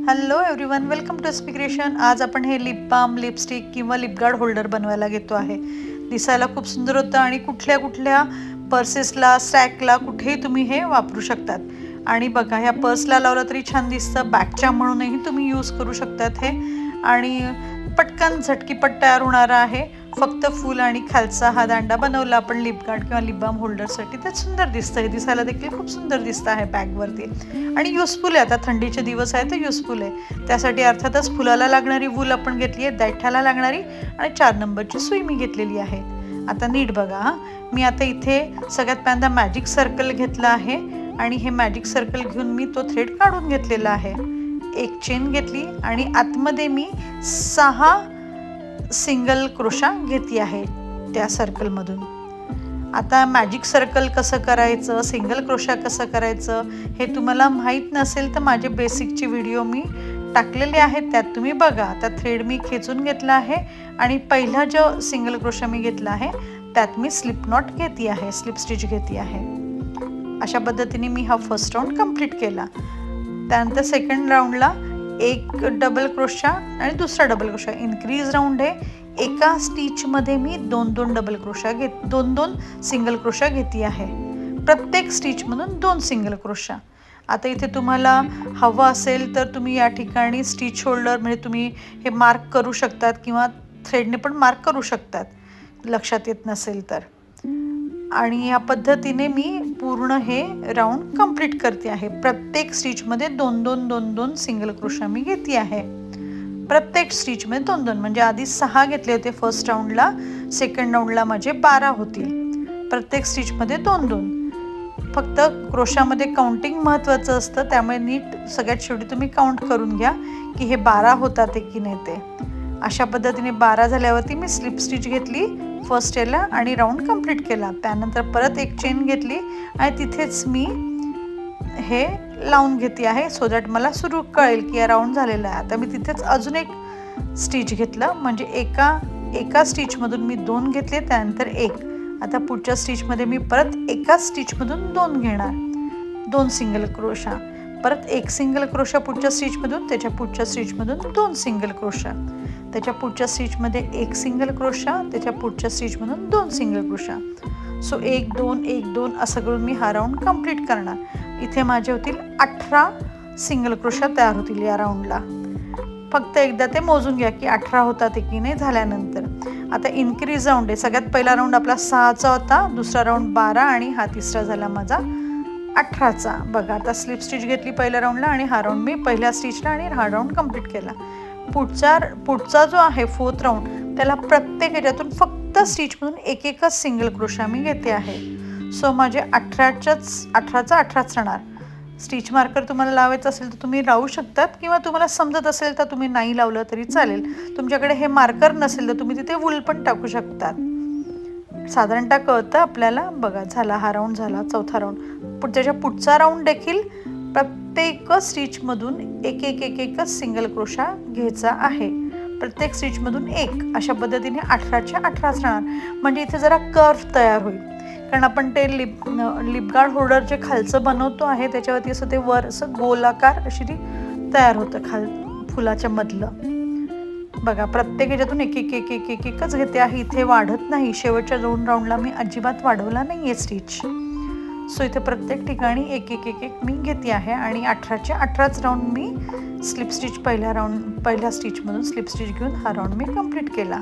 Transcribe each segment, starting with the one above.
Hello everyone, welcome to SP creation. आज आपण हे लिप बाम, लिपस्टिक किंवा लिप गार्ड होल्डर बनवायला घेतो आहे। दिसायला खूप सुंदर होतं आणि कुठल्या कुठल्या पर्सेसला, स्टॅकला कुठेही तुम्ही हे वापरू शकतात। आणि बघा, ह्या पर्सला लावलं तरी छान दिसतं, बॅगच्या म्हणूनही तुम्ही यूज करू शकतात हे। आणि पटकन झटकीपट तयार होणारा आहे। फक्त फूल आणि खालचा हा दांडा बनवला आपण लिप गार्ड किंवा लिप बाम होल्डरसाठी, तर सुंदर दिसतं हे। दिसायला देखील खूप सुंदर दिसतं आहे बॅगवरती आणि युजफुल आहे। आता थंडीचे दिवस आहे तर युजफुल आहे। त्यासाठी अर्थातच फुलाला लागणारी वूल आपण घेतली आहे, दैठ्याला लागणारी, आणि 4 नंबरची सुई मी घेतलेली आहे। आता नीट बघा, मी आता इथे सगळ्यात पहिल्यांदा मॅजिक सर्कल घेतला आहे आणि हे मॅजिक सर्कल घेऊन मी तो थ्रेड काढून घेतलेला आहे। एक चेन घेतली आणि आतमध्ये मी 6 सिंगल क्रोशा घेतली आहे त्या सर्कलमधून। आता मॅजिक सर्कल कसं करायचं, सिंगल क्रोशा कसं करायचं हे तुम्हाला माहीत नसेल तर माझे बेसिकचे व्हिडिओ मी टाकलेले आहेत, त्यात तुम्ही बघा। आता थ्रेड मी खेचून घेतला आहे आणि पहिला जो सिंगल क्रोशा मी घेतला आहे त्यात मी स्लिप नॉट घेतली आहे, स्लिप स्टिच घेतली आहे। अशा पद्धतीने मी हा फर्स्ट राऊंड कंप्लीट केला। त्यानंतर सेकंड राऊंडला एक डबल क्रोशा आणि दुसरा डबल क्रोशा, इन्क्रीज राऊंड आहे। एका स्टिचमध्ये मी 2-2 डबल क्रोशा 2-2 सिंगल क्रोशा घेतली आहे। प्रत्येक स्टिचमधून 2 सिंगल क्रोशा। आता इथे तुम्हाला हवं असेल तर तुम्ही या ठिकाणी स्टिच होल्डर म्हणजे तुम्ही हे मार्क करू शकतात किंवा थ्रेडने पण मार्क करू शकतात, लक्षात येत नसेल तर। आणि या पद्धतीने मी पूर्ण हे राऊंड कंप्लीट करते आहे। प्रत्येक स्टिचमध्ये 2-2 सिंगल क्रोशा मी घेतली आहे। प्रत्येक स्टिचमध्ये 2-2 म्हणजे आधी 6 घेतले होते फर्स्ट राऊंडला, सेकंड राऊंडला माझे 12 होतील। प्रत्येक स्टिचमध्ये 2-2। फक्त क्रोशामध्ये काउंटिंग महत्त्वाचं असतं, त्यामुळे नीट सगळ्यात शेवटी तुम्ही काउंट करून घ्या की हे 12 होतात ते की नाही ते। अशा पद्धतीने 12 झाल्यावरती मी स्लिप स्टिच घेतली फर्स्ट याला आणि राऊंड कंप्लीट केला। त्यानंतर परत एक चेन घेतली आणि तिथेच मी हे लावून घेतली आहे, सो दॅट मला सुरू कळेल की राऊंड झालेला आहे। आता मी तिथेच अजून एक स्टिच घेतलं, म्हणजे एका स्टिचमधून मी 2 घेतले, त्यानंतर 1। आता पुढच्या स्टिचमध्ये मी परत एका स्टिचमधून 2 घेणार, 2 सिंगल क्रोशा, परत एक सिंगल क्रोशा पुढच्या स्टिचमधून, त्याच्या पुढच्या स्टिचमधून 2 सिंगल क्रोशा, त्याच्या पुढच्या स्टिचमध्ये 1 सिंगल क्रोशा, त्याच्या पुढच्या स्टिचमधून 2 सिंगल क्रोशा। सो 1-2-1-2 असं करून मी हा राऊंड कंप्लीट करणार। इथे माझे होतील 18 सिंगल क्रोशा तयार होतील या राऊंडला। फक्त एकदा ते मोजून घ्या की 18 होतात की नाही झाल्यानंतर। आता इन्क्रीज राऊंड आहे। सगळ्यात पहिला राऊंड आपला 6चा होता, दुसरा राऊंड 12 आणि हा तिसरा झाला माझा 18चा। बघा, आता स्लिप स्टिच घेतली पहिल्या राऊंडला आणि हा राऊंड मी पहिल्या स्टिचला आणि हा राऊंड कंप्लीट केला। पुढचा जो आहे 4th राऊंड, त्याला प्रत्येक ह्याच्यातून फक्त स्टिचमधून एकच सिंगल क्रोशा मी घेते आहे। सो माझे 18चा 18च राहणार। स्टिच मार्कर तुम्हाला लावायचं असेल तर तुम्ही लावू शकतात किंवा तुम्हाला समजत असेल तर तुम्ही नाही लावलं तरी चालेल। तुमच्याकडे हे मार्कर नसेल तर तुम्ही तिथे वूल पण टाकू शकतात, साधारणतः कळतं आपल्याला। बघा, झाला हा राऊंड, झाला 4था राऊंड। त्याच्या पुढचा राऊंड देखील प्रत्येक स्टिचमधून एकच सिंगल क्रोशा घ्यायचा आहे, प्रत्येक स्टिचमधून 1। अशा पद्धतीने 18च्या 18च राहणार, म्हणजे इथे जरा कर्व तयार होईल। कारण आपण ते लिप गार्ड होल्डर जे खालचं बनवतो आहे त्याच्यावरती असं ते वर असं गोलाकार अशी तयार होतं फुलाच्या मधलं। बघा, प्रत्येक ह्याच्यातून एकच घेते आहे, इथे वाढत नाही। शेवटच्या 2 राऊंडला मी अजिबात वाढवला नाही आहे स्टिच। सो इथे प्रत्येक ठिकाणी एक मी घेते आहे आणि 18च्या 18च राऊंड मी स्लिप स्टिच पहिल्या स्टिचमधून स्लिप स्टिच घेऊन हा राऊंड मी कंप्लीट केला।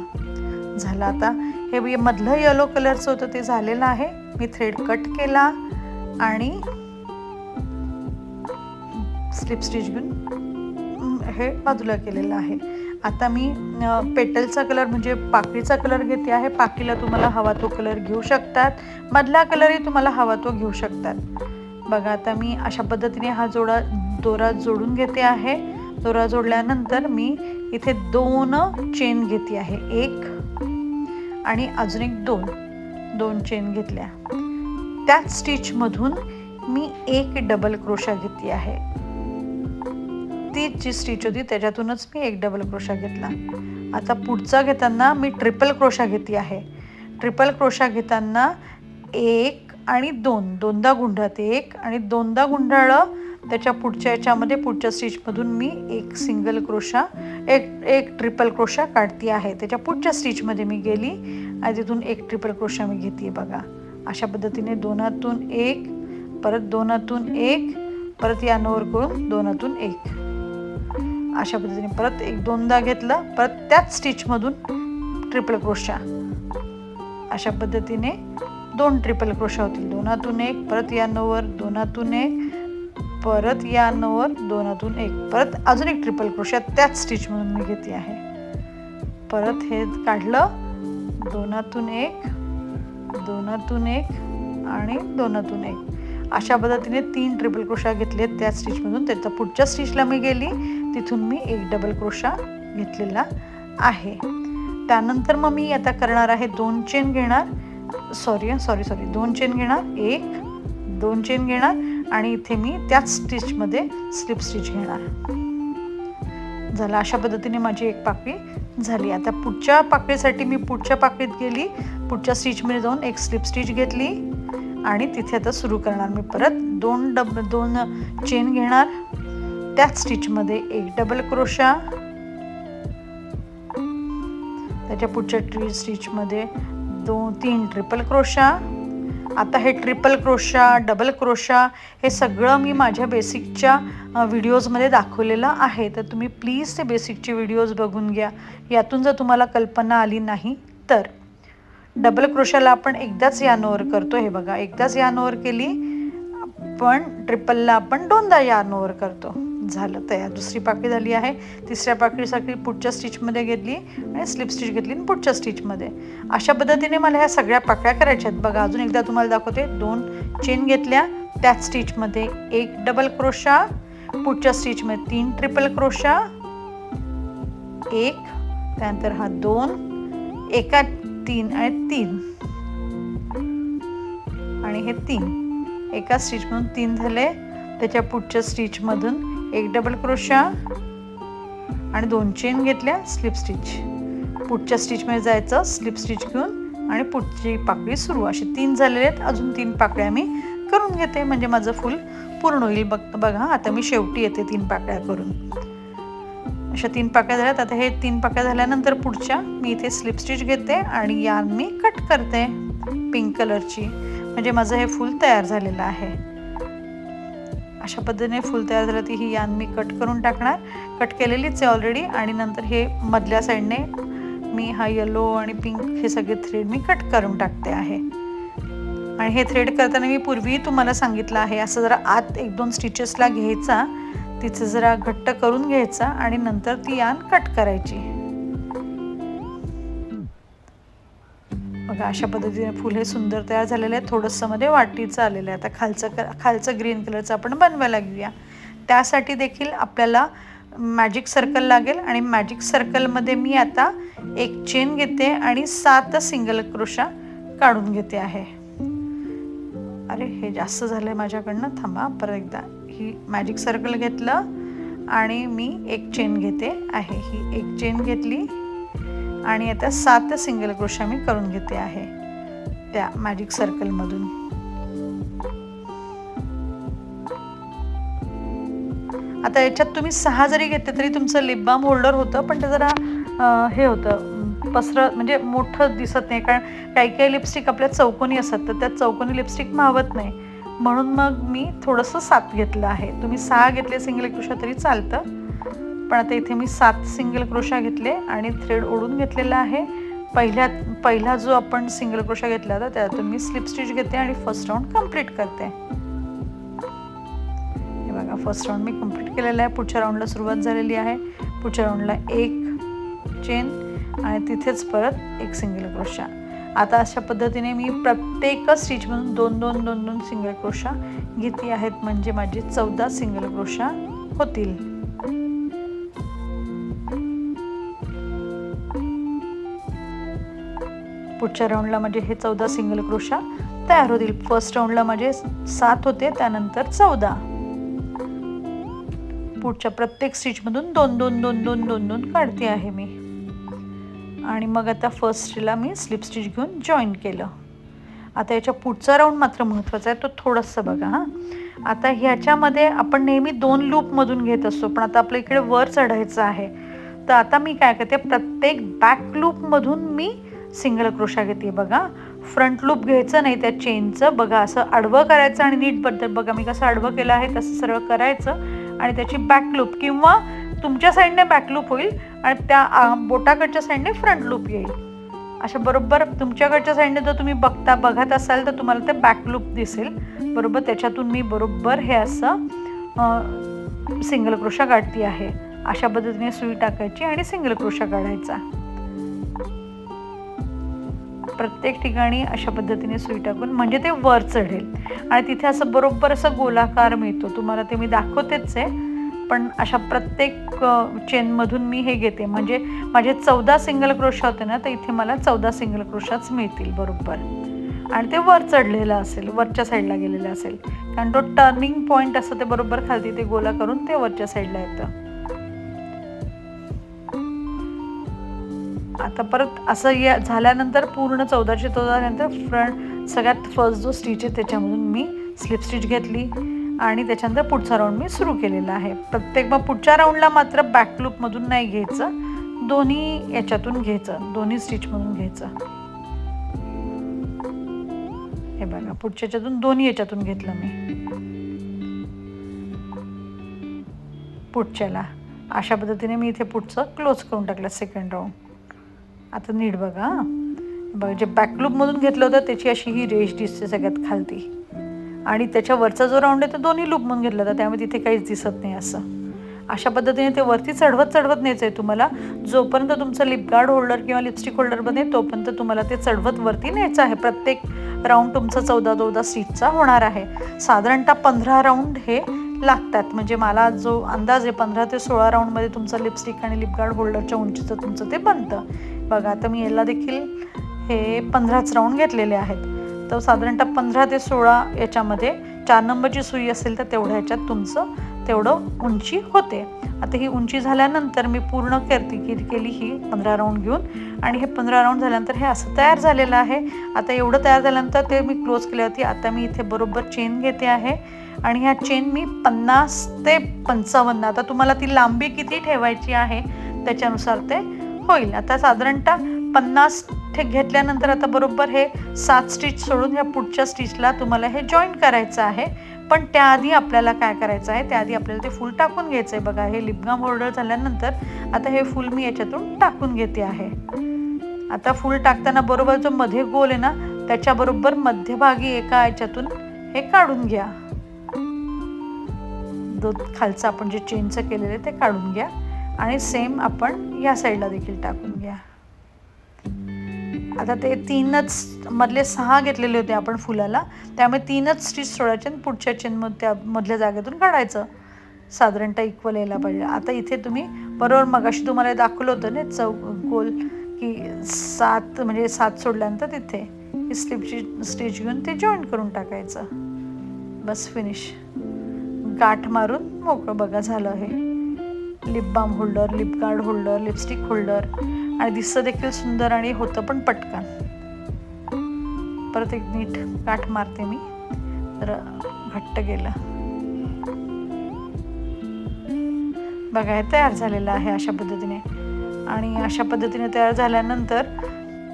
झाला। आता हे मधलं येलो कलरचं होतं ते झालेलं आहे। मी थ्रेड कट केला आणि स्लिप स्टिच घेऊन हे बाजूला केलेलं आहे। आता मी पेटलचा कलर म्हणजे पाकळीचा कलर घेते आहे। पाकळीला तुम्हाला हवा तो कलर घेऊ शकतात, मधला कलरही तुम्हाला हवा तो घेऊ शकतात। बघा, आता मी अशा पद्धतीने हा दोरा जोडून घेते आहे। दोरा जोडल्यानंतर मी इथे 2 चेन घेते आहे, 1 आणि अजून एक 2 चेन घेतल्या। त्याच स्टिचमधून मी 1 डबल क्रोशा घेतली आहे। ती जी स्टिच होती त्याच्यातूनच मी 1 डबल क्रोशा घेतला। आता पुढचा घेताना मी ट्रिपल क्रोशा घेतली आहे। ट्रिपल क्रोशा घेताना 1 आणि 2 दोनदा गुंडाळते, 1 आणि दोनदा गुंडाळलं त्याच्या पुढच्या याच्यामध्ये पुढच्या स्टिचमधून मी एक सिंगल क्रोशा एक ट्रिपल क्रोशा काढती आहे. त्याच्या पुढच्या स्टिचमध्ये मी गेली आणि तिथून एक ट्रिपल क्रोशा मी घेते. बघा अशा पद्धतीने दोनातून एक, परत दोनातून एक, परत यानवर करून दोनातून एक, अशा पद्धतीने परत एक दोनदा घेतलं, परत त्याच स्टिचमधून ट्रिपल क्रोशा, अशा पद्धतीने 2 ट्रिपल क्रोशा होतील. दोनातून एक, परत यानवर दोनातून एक, परत यानवर दोनातून एक, परत अजून एक ट्रिपल क्रोशा त्याच स्टिचमधून मी घेते आहे. परत हे काढलं, दोनातून एक, दोनातून एक आणि दोनातून एक, अशा पद्धतीने 3 ट्रिपल क्रोशा घेतले त्या स्टिचमधून. त्याच्या पुढच्या स्टिचला मी गेली, तिथून मी एक डबल क्रोशा घेतलेला आहे. त्यानंतर मग मी आता करणार आहे 2 चेन घेणार, दोन चेन घेणार, 1 2 चेन घेणार आणि इथे मी त्याच स्टिचमध्ये स्लिप स्टिच घेणार. झालं, अशा पद्धतीने माझी एक पाकळी झाली. आता पुढच्या पाकळीसाठी मी पुढच्या पाकळीत गेली, पुढच्या स्टिचमध्ये जाऊन एक स्लिप स्टिच घेतली आणि तिथे आता सुरू करणार मी. परत 2 चेन घेणार, त्याच स्टिचमध्ये एक डबल क्रोशा, त्याच्या पुढच्या स्टिचमध्ये 3 ट्रिपल क्रोशा. आता हे ट्रिपल क्रोशा, डबल क्रोशा हे सगळं मी माझ्या बेसिकच्या व्हिडिओजमध्ये दाखवलेलं आहे, तर तुम्ही प्लीज ते बेसिकचे व्हिडिओज बघून घ्या. यातून जर तुम्हाला कल्पना आली नाही तर. डबल क्रोशाला आपण एकदाच यार्नवर करतो, हे बघा एकदाच यार्नवर केली, पण ट्रिपलला आपण 2दा यार्नवर करतो. झालं तयार. दुसरी पाकळी झाली आहे. तिसऱ्या पाकळीसाठी पुढच्या स्टिचमध्ये घेतली आणि स्लिप स्टिच घेतली आणि पुढच्या स्टिचमध्ये. अशा पद्धतीने मला ह्या सगळ्या पाकळ्या करायच्या आहेत. बघा अजून एकदा तुम्हाला दाखवते. 2 चेन घेतल्या, त्याच स्टिचमध्ये एक डबल क्रोशा, पुढच्या स्टिचमध्ये 3 ट्रिपल क्रोशा, 1, त्यानंतर हा 2, एका 3 आणि 3 आणि हे 3, एका स्टिचमधून 3 झाले. त्याच्या पुढच्या स्टिचमधून एक डबल क्रोशा आणि 2 चेन घेतल्या, स्लिप स्टिच. पुढच्या स्टिचमध्ये जायचं, स्लिप स्टिच घेऊन आणि पुढची पाकळी सुरू. असे 3 झालेले आहेत. अजून 3 पाकळ्या मी करून घेते म्हणजे माझं फुल पूर्ण होईल. बघा आता मी शेवटी येते 3 पाकळ्या करून. अशा 3 पाकळ्या झाल्यात. आता हे 3 पाकळ्या झाल्यानंतर पुढच्या मी इथे स्लिप स्टिच घेते आणि यार्न मी कट करते पिंक कलरची, म्हणजे माझं हे फुल तयार झालेलं आहे. अशा पद्धतीने फुल तयार झालं ती ही यार्न मी कट करून टाकणार. कट केलेलीच आहे ऑलरेडी. आणि नंतर हे मधल्या साईडने मी हा येलो आणि पिंक हे सगळे थ्रेड मी कट करून टाकते आहे. आणि हे थ्रेड करताना मी पूर्वी तुम्हाला सांगितलं आहे, असं जरा आत 1-2 स्टिचेसला घ्यायचा, तिचं जरा घट्ट करून घ्यायचा आणि नंतर ती यार्न कट करायची. बघा अशा पद्धतीने फुल हे सुंदर तयार झालेलं आहे. थोडंसं मध्ये वाटीचं आलेलं आहे. आता खालचं ग्रीन कलरचं आपण बनवायला घेऊया. त्यासाठी देखील आपल्याला मॅजिक सर्कल लागेल आणि मॅजिक सर्कलमध्ये मी आता एक चेन घेते आणि 7 सिंगल क्रोशा काढून घेते आहे. अरे हे जास्त झालं आहे माझ्याकडनं, थांबा परत एकदा. ही मॅजिक सर्कल घेतलं आणि मी एक चेन घेते आहे. ही एक चेन घेतली आणि आता 7 सिंगल क्रोशा मी करून घेते आहे त्या मॅजिक सर्कलमधून. आता याच्यात तुम्ही 6 जरी घेतले तरी तुमचं लिप बाम होल्डर होतं, पण ते जरा हे होतं म्हणजे मोठं दिसत नाही, कारण काही लिपस्टिक आपल्या चौकोनी असतात, तर त्या चौकोनी लिपस्टिक मावत नाही, म्हणून मग मी थोडंसं 7 घेतलं आहे. तुम्ही 6 घेतले सिंगल क्रोशा तरी चालतं, पण आता इथे मी 7 सिंगल क्रोशा घेतले आणि थ्रेड ओढून घेतलेला आहे. पहिला जो आपण सिंगल क्रोशा घेतला होता त्यातून मी स्लिप स्टिच घेते आणि फर्स्ट राऊंड कंप्लीट करते. हे बघा फर्स्ट राऊंड मी कंप्लीट केलेला आहे. पुढच्या राऊंडला सुरुवात झालेली आहे. पुढच्या राऊंडला एक चेन आणि तिथेच परत एक सिंगल क्रोशा. आता अशा पद्धतीने मी प्रत्येक स्टिचमधून 2-2 सिंगल क्रोशा घेतली आहेत, म्हणजे माझे 14 सिंगल क्रोशा होतील. पुढच्या राऊंडला म्हणजे हे 14 सिंगल क्रोशा तयार होतील. फर्स्ट राऊंडला माझे 7 होते, त्यानंतर 14. पुढच्या प्रत्येक स्टिचमधून 2-2 काढते आहे मी. आणि मग आता फर्स्टला मी स्लिप स्टिच घेऊन जॉईन केलं. आता याच्या पुढचा राऊंड मात्र महत्त्वाचा आहे, तो थोडंसं बघा हां. आता ह्याच्यामध्ये आपण नेहमी 2 लूपमधून घेत असतो, पण आता आपल्या इकडे वर चढायचं आहे. तर आता मी काय करते, प्रत्येक बॅक लूपमधून मी सिंगल क्रोशा घेते. बघा फ्रंट लूप घ्यायचं नाही त्या चेनचं, बघा असं आडवं करायचं आणि नीट बद्दल बघा मी कसं आडवं केलं आहे तसं सरळ करायचं आणि त्याची बॅक लूप किंवा तुमच्या साईडने बॅक लूप होईल आणि त्या बोटाकडच्या साईडने फ्रंट लूप येईल. अशा बरोबर तुमच्याकडच्या साईडने जर तुम्ही बघत असाल तर तुम्हाला ते बॅक लूप दिसेल. बरोबर त्याच्यातून मी बरोबर हे असं सिंगल क्रोशा काढती आहे. अशा पद्धतीने सुई टाकायची आणि सिंगल क्रोशा काढायचा. प्रत्येक ठिकाणी अशा पद्धतीने सुई टाकून म्हणजे ते वर चढेल आणि तिथे असं बरोबर असं गोलाकार मिळतो. तुम्हाला ते मी दाखवतेच आहे, पण अशा प्रत्येक चेनमधून मी हे घेते. म्हणजे माझे 14 सिंगल क्रोशा होते ना, तर इथे मला 14 सिंगल क्रोशाच मिळतील बरोबर. आणि ते वर चढलेलं असेल, वरच्या साईडला गेलेलं असेल, कारण तो टर्निंग पॉईंट असं ते बरोबर खालती ते गोला करून ते वरच्या साईडला येतं. आता परत असं झाल्यानंतर पूर्ण 14चे 14 नंतर फ्रंट सगळ्यात फर्स्ट जो स्टिच आहे त्याच्यामधून मी स्लिप स्टिच घेतली आणि त्याच्यानंतर पुढचा राऊंड मी सुरू केलेला आहे. प्रत्येक मग पुढच्या राऊंडला मात्र बॅक लूपमधून नाही घ्यायचं, दोन्ही याच्यातून घ्यायचं, दोन्ही स्टिचमधून घ्यायचं. हे बघा पुढच्या याच्यातून दोन्ही याच्यातून घेतलं मी पुढच्याला. अशा पद्धतीने मी इथे पुढचं क्लोज करून टाकलं सेकंड राऊंड. आता नीट बघा बघा, जे बॅक लूपमधून घेतलं होतं त्याची अशी ही रेष दिसते सगळ्यात खालती आणि त्याच्या वरचा जो राऊंड आहे तो दोन्ही लूपमधून घेतला होता, त्यामुळे तिथे काहीच दिसत नाही असं. अशा पद्धतीने ते वरती चढवत न्यायचं आहे तुम्हाला. जोपर्यंत तुमचं लिप गार्ड होल्डर किंवा लिपस्टिक होल्डर बनेल तोपर्यंत तुम्हाला ते चढवत वरती न्यायचं आहे. प्रत्येक राऊंड तुमचा 14 स्टिचचा होणार आहे. साधारणतः 15 राऊंड हे लागतात. म्हणजे मला जो अंदाज आहे 15 ते 16 राऊंडमध्ये तुमचं लिपस्टिक आणि लिप गार्ड होल्डरच्या उंचीचं तुमचं ते बनतं. बघा आता मी याला देखील हे 15च राऊंड घेतलेले आहेत. तर साधारणतः 15 ते 16 याच्यामध्ये 4 नंबरची सुई असेल तर तेवढ्या ह्याच्यात तुमचं तेवढं उंची होते. आता ही उंची झाल्यानंतर मी पूर्ण केली ही 15 राऊंड घेऊन आणि हे 15 राऊंड झाल्यानंतर हे असं तयार झालेलं आहे. आता एवढं तयार झाल्यानंतर ते मी क्लोज केली होती. आता मी इथे बरोबर चेन घेते आहे आणि ह्या चेन मी 50 ते 55, आता तुम्हाला ती लांबी किती ठेवायची आहे त्याच्यानुसार ते होईल. आता साधारणतः 50 घेतल्यानंतर आता बरोबर हे 7 स्टिच सोडून ह्या पुढच्या स्टिचला तुम्हाला हे जॉईंट करायचं आहे. पण त्याआधी आपल्याला काय करायचं आहे, त्याआधी आपल्याला ते फूल टाकून घ्यायचं आहे. बघा हे लिपगाम होल्डर झाल्यानंतर आता हे फूल मी याच्यातून टाकून घेते आहे. आता फूल टाकताना बरोबर जो मध्ये गोल आहे ना त्याच्याबरोबर मध्यभागी एका याच्यातून हे काढून घ्या. खालचं आपण जे चेनचं केलेलं आहे ते काढून घ्या आणि सेम आपण या साईडला देखील टाकून घ्या. आता ते 3च मधले 6 घेतलेले होते आपण फुलाला, त्यामुळे 3च स्टिच सोडायचे आणि पुढच्या चेनमध्ये त्या मधल्या जागेतून काढायचं. साधारणतः इक्वल यायला पाहिजे. आता इथे तुम्ही बरोबर मगाशी तुम्हाला दाखवलं होतं ना गोल की 7 म्हणजे 7 सोडल्यानंतर तिथे ही स्लिपची स्टिच घेऊन ते जॉईंट करून टाकायचं. बस फिनिश. गाठ मारून मोकळं. बघा झालं हे lip balm holder, lip guard holder, lipstick holder आणि दिसतं देखील सुंदर आणि होतं पण पटकन. परत एक नीट गाठ मारते मी, तर घट्ट गेलं. बघा हे तयार झालेलं आहे अशा पद्धतीने. आणि अशा पद्धतीने तयार झाल्यानंतर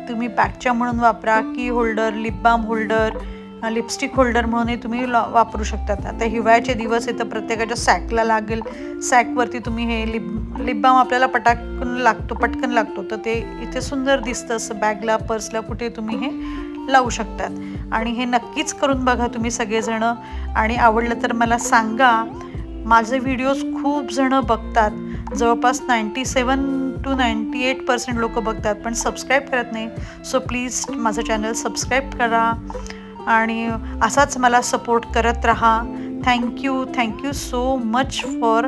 तुम्ही पॅकच्या म्हणून वापरा, key holder, lip balm holder, lipstick holder म्हणूनही तुम्ही वापरू शकतात. आता हिवाळ्याचे दिवस आहे तर प्रत्येकाच्या सॅकला लागेल. सॅकवरती तुम्ही हे लिप बाम आपल्याला पटकन लागतो तर ते इथे सुंदर दिसतं असं बॅगला, पर्सला कुठे तुम्ही हे लावू शकतात. आणि हे नक्कीच करून बघा तुम्ही सगळेजणं आणि आवडलं तर मला सांगा. माझे व्हिडिओज खूप जणं बघतात, जवळपास 97 to 98% लोक बघतात पण सबस्क्राईब करत नाही. सो प्लीज माझं चॅनल सबस्क्राईब करा आणि असाच मला सपोर्ट करत राहा. Thank you so much for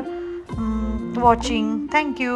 watching. Thank you.